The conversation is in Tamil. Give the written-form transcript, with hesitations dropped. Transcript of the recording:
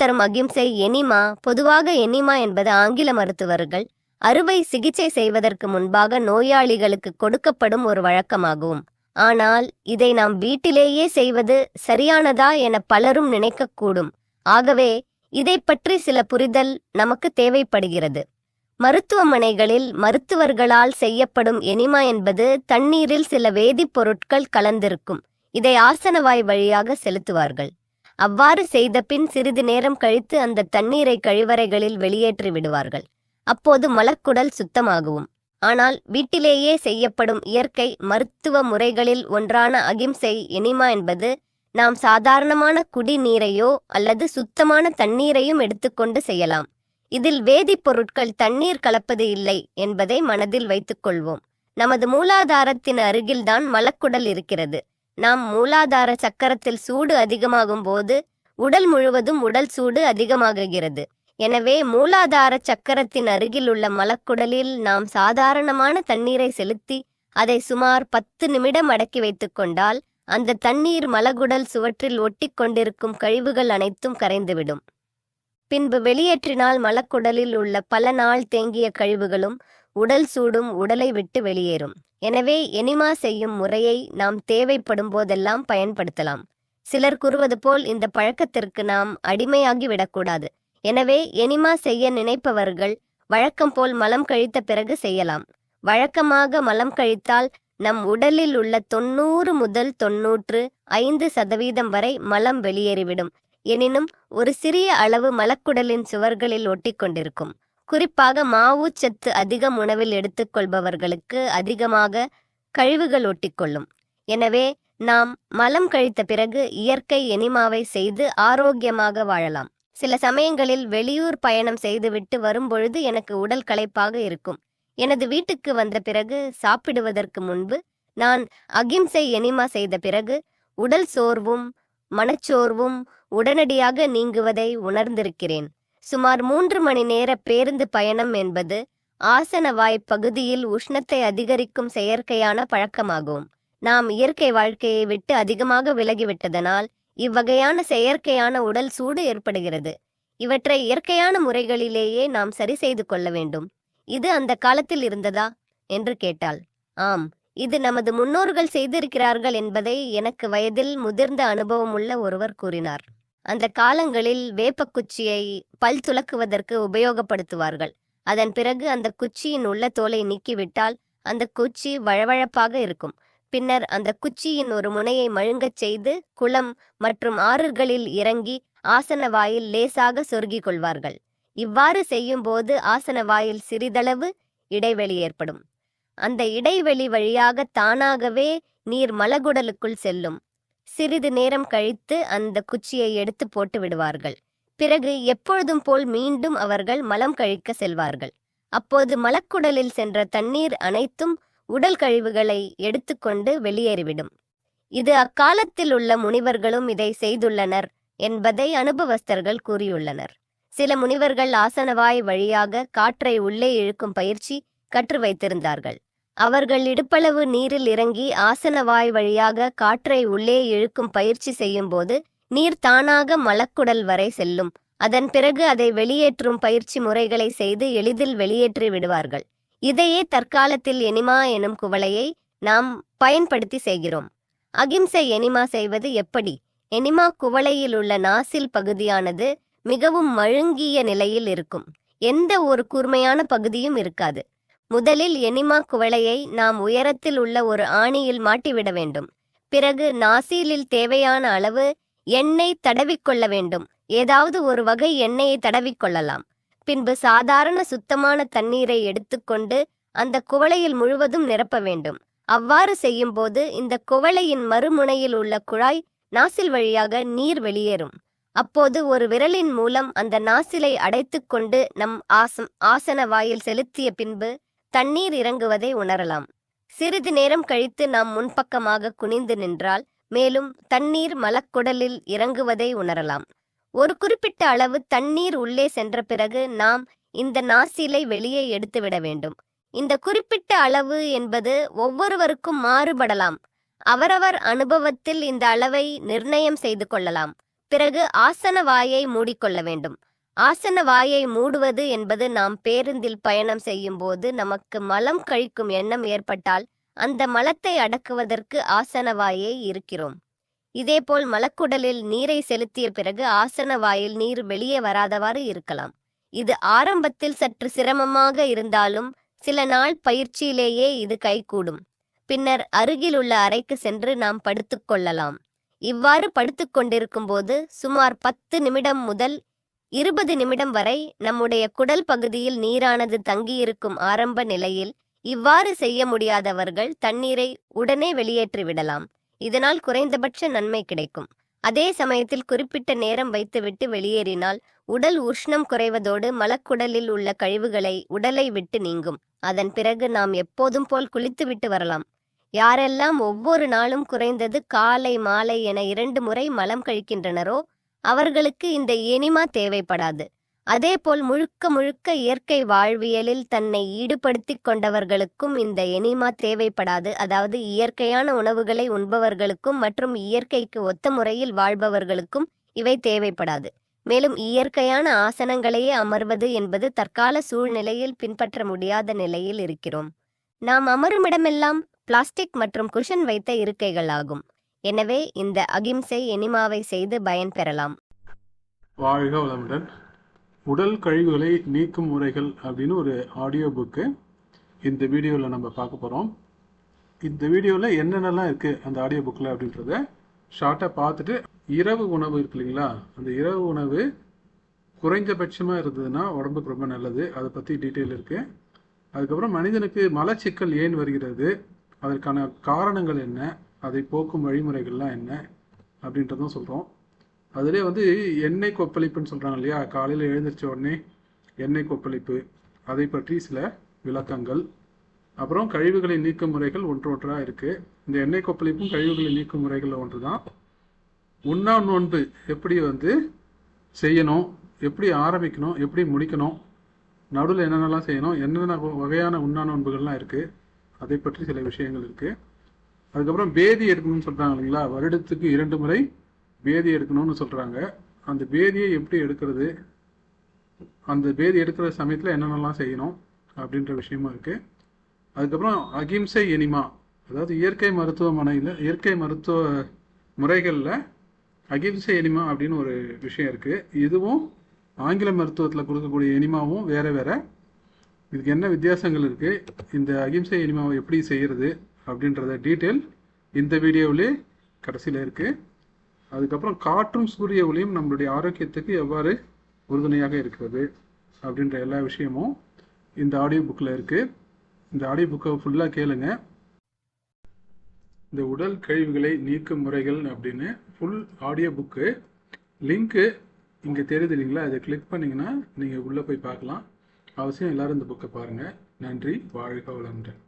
தரும் அகிம்சை எனிமா. பொதுவாக எனிமா என்பது ஆங்கில மருத்துவர்கள் அறுவை சிகிச்சை செய்வதற்கு முன்பாக நோயாளிகளுக்கு கொடுக்கப்படும் ஒரு வழக்கமாகும். ஆனால் இதை நாம் வீட்டிலேயே செய்வது சரியானதா என பலரும் நினைக்கக்கூடும். ஆகவே இதை பற்றி சில புரிதல் நமக்கு தேவைப்படுகிறது. மருத்துவமனைகளில் மருத்துவர்களால் செய்யப்படும் எனிமா என்பது தண்ணீரில் சில வேதிப்பொருட்கள் கலந்திருக்கும். இதை ஆசனவாய் வழியாக செலுத்துவார்கள். அவ்வாறு செய்த பின் சிறிது நேரம் கழித்து அந்த தண்ணீரை கழிவறைகளில் வெளியேற்றி விடுவார்கள். அப்போது மலக்குடல் சுத்தமாகும். ஆனால் வீட்டிலேயே செய்யப்படும் இயற்கை மருத்துவ முறைகளில் ஒன்றான அகிம்சை எனிமா என்பது நாம் சாதாரணமான குடிநீரையோ அல்லது சுத்தமான தண்ணீரையும் எடுத்துக்கொண்டு செய்யலாம். இதில் வேதிப்பொருட்கள் தண்ணீர் கலப்பது இல்லை என்பதை மனதில் வைத்துக் கொள்வோம். நமது மூலாதாரத்தின் அருகில்தான் மலக்குடல் இருக்கிறது. நாம் மூலாதார சக்கரத்தில் சூடு அதிகமாகும் போது உடல் முழுவதும் உடல் சூடு அதிகமாகுகிறது. எனவே மூலாதார சக்கரத்தின் அருகில் உள்ள மலக்குடலில் நாம் சாதாரணமான தண்ணீரை செலுத்தி அதை சுமார் 10 நிமிடம் அடக்கி வைத்துக் கொண்டால் அந்த தண்ணீர் மலகுடல் சுவற்றில் ஒட்டி கொண்டிருக்கும் கழிவுகள் அனைத்தும் கரைந்துவிடும். பின்பு வெளியேற்றினால் மலக்குடலில் உள்ள பல நாள் தேங்கிய கழிவுகளும் உடல் சூடும் உடலை விட்டு வெளியேறும். எனவே எனிமா செய்யும் முறையை நாம் தேவைப்படும் போதெல்லாம் பயன்படுத்தலாம். சிலர் கூறுவது போல் இந்த பழக்கத்திற்கு நாம் அடிமையாகி விடக்கூடாது. எனவே எனிமா செய்ய நினைப்பவர்கள் வழக்கம் போல் மலம் கழித்த பிறகு செய்யலாம். வழக்கமாக மலம் கழித்தால் நம் உடலில் உள்ள 90 முதல் 95% வரை மலம் வெளியேறிவிடும். எனினும் ஒரு சிறிய அளவு மலக்குடலின் சுவர்களில் ஒட்டி கொண்டிருக்கும். குறிப்பாக மாவுச்சத்து அதிகம் உணவில் எடுத்துக்கொள்பவர்களுக்கு அதிகமாக கழிவுகள் ஒட்டிக்கொள்ளும். எனவே நாம் மலம் கழித்த பிறகு இயற்கை எனிமாவை செய்து ஆரோக்கியமாக வாழலாம். சில சமயங்களில் வெளியூர் பயணம் செய்துவிட்டு வரும்பொழுது எனக்கு உடல் களைப்பாக இருக்கும். எனது வீட்டுக்கு வந்த பிறகு சாப்பிடுவதற்கு முன்பு நான் அகிம்சை எனிமா செய்த பிறகு உடல் சோர்வும் மனச்சோர்வும் உடனடியாக நீங்குவதை உணர்ந்திருக்கிறேன். சுமார் 3 மணி நேர பேருந்து பயணம் என்பது ஆசனவாய் பகுதியில் உஷ்ணத்தை அதிகரிக்கும் செயற்கையான பழக்கமாகும். நாம் இயற்கை வாழ்க்கையை விட்டு அதிகமாக விலகிவிட்டதனால் இவ்வகையான செயற்கையான உடல் சூடு ஏற்படுகிறது. இவற்றை இயற்கையான முறைகளிலேயே நாம் சரி செய்து கொள்ள வேண்டும். இது அந்த காலத்தில் இருந்ததா என்று கேட்டாள். ஆம், இது நமது முன்னோர்கள் செய்திருக்கிறார்கள் என்பதை எனக்கு வயதில் முதிர்ந்த அனுபவமுள்ள ஒருவர் கூறினார். அந்த காலங்களில் வேப்பக்குச்சியை பல் துலக்குவதற்கு உபயோகப்படுத்துவார்கள். அதன் பிறகு அந்த குச்சியின் உள்ள தோலை நீக்கிவிட்டால் அந்த குச்சி வழவழப்பாக இருக்கும். பின்னர் அந்த குச்சியின் ஒரு முனையை மழுங்கச் செய்து குளம் மற்றும் ஆறுகளில் இறங்கி ஆசன வாயில் லேசாக சொருகிக் கொள்வார்கள். இவ்வாறு செய்யும்போது ஆசன வாயில் சிறிதளவு இடைவெளி ஏற்படும். அந்த இடைவெளி வழியாக தானாகவே நீர் மலகுடலுக்குள் செல்லும். சிறிது நேரம் கழித்து அந்த குச்சியை எடுத்து போட்டு விடுவார்கள். பிறகு எப்பொழுதும் போல் மீண்டும் அவர்கள் மலம் கழிக்க செல்வார்கள். அப்போது மலக்குடலில் சென்ற தண்ணீர் அனைத்தும் உடல் கழிவுகளை எடுத்துக்கொண்டு வெளியேறிவிடும். இது அக்காலத்தில் உள்ள முனிவர்களும் இதை செய்துள்ளனர் என்பதை அனுபவஸ்தர்கள் கூறியுள்ளனர். சில முனிவர்கள் ஆசனவாய் வழியாக காற்றை உள்ளே இழுக்கும் பயிற்சி கற்று வைத்திருந்தார்கள். அவர்கள் இடுப்பளவு நீரில் இறங்கி ஆசனவாய் வழியாக காற்றை உள்ளே இழுக்கும் பயிற்சி செய்யும்போது நீர் தானாக மலக்குடல் வரை செல்லும். அதன் பிறகு அதை வெளியேற்றும் பயிற்சி முறைகளை செய்து எளிதில் வெளியேற்றி விடுவார்கள். இதையே தற்காலத்தில் எனிமா எனும் குவளையை நாம் பயன்படுத்தி செய்கிறோம். அகிம்சை எனிமா செய்வது எப்படி? எனிமா குவளையில் உள்ள நாசில் பகுதியானது மிகவும் மழுங்கிய நிலையில் இருக்கும். எந்த ஒரு கூர்மையான பகுதியும் இருக்காது. முதலில் எனிமா குவளையை நாம் உயரத்தில் உள்ள ஒரு ஆணியில் மாட்டிவிட வேண்டும். பிறகு நாசிலில் தேவையான அளவு எண்ணெய் தடவிக்கொள்ள வேண்டும். ஏதாவது ஒரு வகை எண்ணெயை தடவிக்கொள்ளலாம். பின்பு சாதாரண சுத்தமான தண்ணீரை எடுத்துக்கொண்டு அந்த குவளையில் முழுவதும் நிரப்ப வேண்டும். அவ்வாறு செய்யும்போது இந்த குவளையின் மறுமுனையில் உள்ள குழாய் நாசில் வழியாக நீர் வெளியேறும். அப்போது ஒரு விரலின் மூலம் அந்த நாசிலை அடைத்துக்கொண்டு நம் ஆசன வாயில் செலுத்திய பின்பு தண்ணீர் இறங்குவதை உணரலாம். சிறிது நேரம் கழித்து நாம் முன்பக்கமாக குனிந்து நின்றால் மேலும் தண்ணீர் மலக்குடலில் இறங்குவதை உணரலாம். ஒரு குறிப்பிட்ட அளவு தண்ணீர் உள்ளே சென்ற பிறகு நாம் இந்த நாசிலை வெளியே எடுத்துவிட வேண்டும். இந்த குறிப்பிட்ட அளவு என்பது ஒவ்வொருவருக்கும் மாறுபடலாம். அவரவர் அனுபவத்தில் இந்த அளவை நிர்ணயம் செய்து கொள்ளலாம். பிறகு ஆசன வாயை மூடிக்கொள்ள வேண்டும். ஆசன வாயை மூடுவது என்பது நாம் பேருந்தில் பயணம் செய்யும் போது நமக்கு மலம் கழிக்கும் எண்ணம் ஏற்பட்டால் அந்த மலத்தை அடக்குவதற்கு ஆசன வாயை இருக்கிறோம். இதேபோல் மலக்குடலில் நீரை செலுத்திய பிறகு ஆசன வாயில் நீர் வெளியே வராதவாறு இருக்கலாம். இது ஆரம்பத்தில் சற்று சிரமமாக இருந்தாலும் சில நாள் பயிற்சியிலேயே இது கைகூடும். பின்னர் அருகில் உள்ள அறைக்கு சென்று நாம் படுத்துக்கொள்ளலாம். இவ்வாறு படுத்துக்கொண்டிருக்கும் போது சுமார் 10 நிமிடம் முதல் 20 நிமிடம் வரை நம்முடைய குடல் பகுதியில் நீரானது தங்கியிருக்கும் ஆரம்ப நிலையில் இவ்வாறு செய்ய முடியாதவர்கள் தண்ணீரை உடனே வெளியேற்றிவிடலாம். இதனால் குறைந்தபட்ச நன்மை கிடைக்கும். அதே சமயத்தில் குறிப்பிட்ட நேரம் வைத்துவிட்டு வெளியேறினால் உடல் உஷ்ணம் குறைவதோடு மலக்குடலில் உள்ள கழிவுகளை உடலை விட்டு நீங்கும். அதன் பிறகு நாம் எப்போதும் போல் குளித்துவிட்டு வரலாம். யாரெல்லாம் ஒவ்வொரு நாளும் குறைந்தது காலை மாலை என 2 முறை மலம் கழிக்கின்றனரோ அவர்களுக்கு இந்த எனிமா தேவைப்படாது. அதேபோல் முழுக்க முழுக்க இயற்கை வாழ்வியலில் தன்னை ஈடுபடுத்தி கொண்டவர்களுக்கும் இந்த எனிமா தேவைப்படாது. அதாவது இயற்கையான உணவுகளை உண்பவர்களுக்கும் மற்றும் இயற்கைக்கு ஒத்த முறையில் வாழ்பவர்களுக்கும் இவை தேவைப்படாது. மேலும் இயற்கையான ஆசனங்களையே அமர்வது என்பது தற்கால சூழ்நிலையில் பின்பற்ற முடியாத நிலையில் இருக்கிறோம். நாம் அமருமிடமெல்லாம் பிளாஸ்டிக் மற்றும் குஷன் வைத்த இருக்கைகள் ஆகும். எனவே இந்த அகிம்சை எனிமாவை செய்து பயன் பெறலாம். வாழ்க வளமுடன். உடல் கழிவுகளை நீக்கும் முறைகள் அப்படின்னு ஒரு ஆடியோ புக்கு இந்த வீடியோவில் நம்ம பார்க்க போகிறோம். இந்த வீடியோவில் என்னென்னலாம் இருக்குது அந்த ஆடியோ புக்கில் அப்படின்றத ஷார்ட்டாக பார்த்துட்டு, இரவு உணவு இருக்கு இல்லைங்களா, அந்த இரவு உணவு குறைஞ்சபட்சமாக இருந்ததுன்னா உடம்புக்கு ரொம்ப நல்லது. அதை பற்றி டீட்டெயில் இருக்குது. அதுக்கப்புறம் மனிதனுக்கு மலச்சிக்கல் ஏன் வருகிறது, அதற்கான காரணங்கள் என்ன, அதை போக்கும் வழிமுறைகள்லாம் என்ன அப்படின்றதும் சொல்கிறோம். அதிலே எண்ணெய் கொப்பளிப்புன்னு சொல்கிறாங்க இல்லையா, காலையில் எழுந்திரிச்ச உடனே எண்ணெய் கொப்பளிப்பு, அதை பற்றி சில விளக்கங்கள். அப்புறம் கழிவுகளை நீக்கும் முறைகள் ஒன்றாக இருக்குது. இந்த எண்ணெய் கொப்பளிப்பும் கழிவுகளை நீக்கும் முறைகளில் ஒன்று தான். உண்ணா நோன்பு எப்படி செய்யணும், எப்படி ஆரம்பிக்கணும், எப்படி முடிக்கணும், நடுவில் என்னென்னலாம் செய்யணும், என்னென்ன வகையான உண்ணா நோன்புகள்லாம் இருக்குது, அதை பற்றி சில விஷயங்கள் இருக்குது. அதுக்கப்புறம் பேதி எடுக்கணும்னு சொல்கிறாங்க இல்லைங்களா, வருடத்துக்கு 2 முறை பேதி எடுக்கணும்னு சொல்கிறாங்க. அந்த பேதியை எப்படி எடுக்கிறது, அந்த பேதி எடுக்கிற சமயத்தில் என்னென்னலாம் செய்யணும் அப்படின்ற விஷயமும் இருக்குது. அதுக்கப்புறம் அகிம்சை எனிமா, அதாவது இயற்கை மருத்துவமனையில் இயற்கை மருத்துவ முறைகளில் அகிம்சை எனிமா அப்படின்னு ஒரு விஷயம் இருக்குது. இதுவும் ஆங்கில மருத்துவத்தில் கொடுக்கக்கூடிய எனிமாவும் வேறு வேறு. இதுக்கு என்ன வித்தியாசங்கள் இருக்குது, இந்த அகிம்சை எனிமாவை எப்படி செய்கிறது அப்படின்றத டீட்டெயில் இந்த வீடியோவிலே கடைசியில் இருக்குது. அதுக்கப்புறம் காற்றும் சூரிய ஒளியும் நம்மளுடைய ஆரோக்கியத்துக்கு எவ்வாறு உறுதுணையாக இருக்கிறது அப்படின்ற எல்லா விஷயமும் இந்த ஆடியோ புக்கில் இருக்குது. இந்த ஆடியோ புக்கை ஃபுல்லாக கேளுங்க. இந்த உடல் கழிவுகளை நீக்கும் முறைகள் அப்படின்னு ஃபுல் ஆடியோ புக்கு லிங்க்கு இங்கே தெரியுது இல்லைங்களா, அதை கிளிக் பண்ணிங்கன்னா நீங்கள் உள்ளே போய் பார்க்கலாம். அவசியம் எல்லோரும் இந்த புக்கை பாருங்கள். நன்றி. வாழ்க வளமுடன்.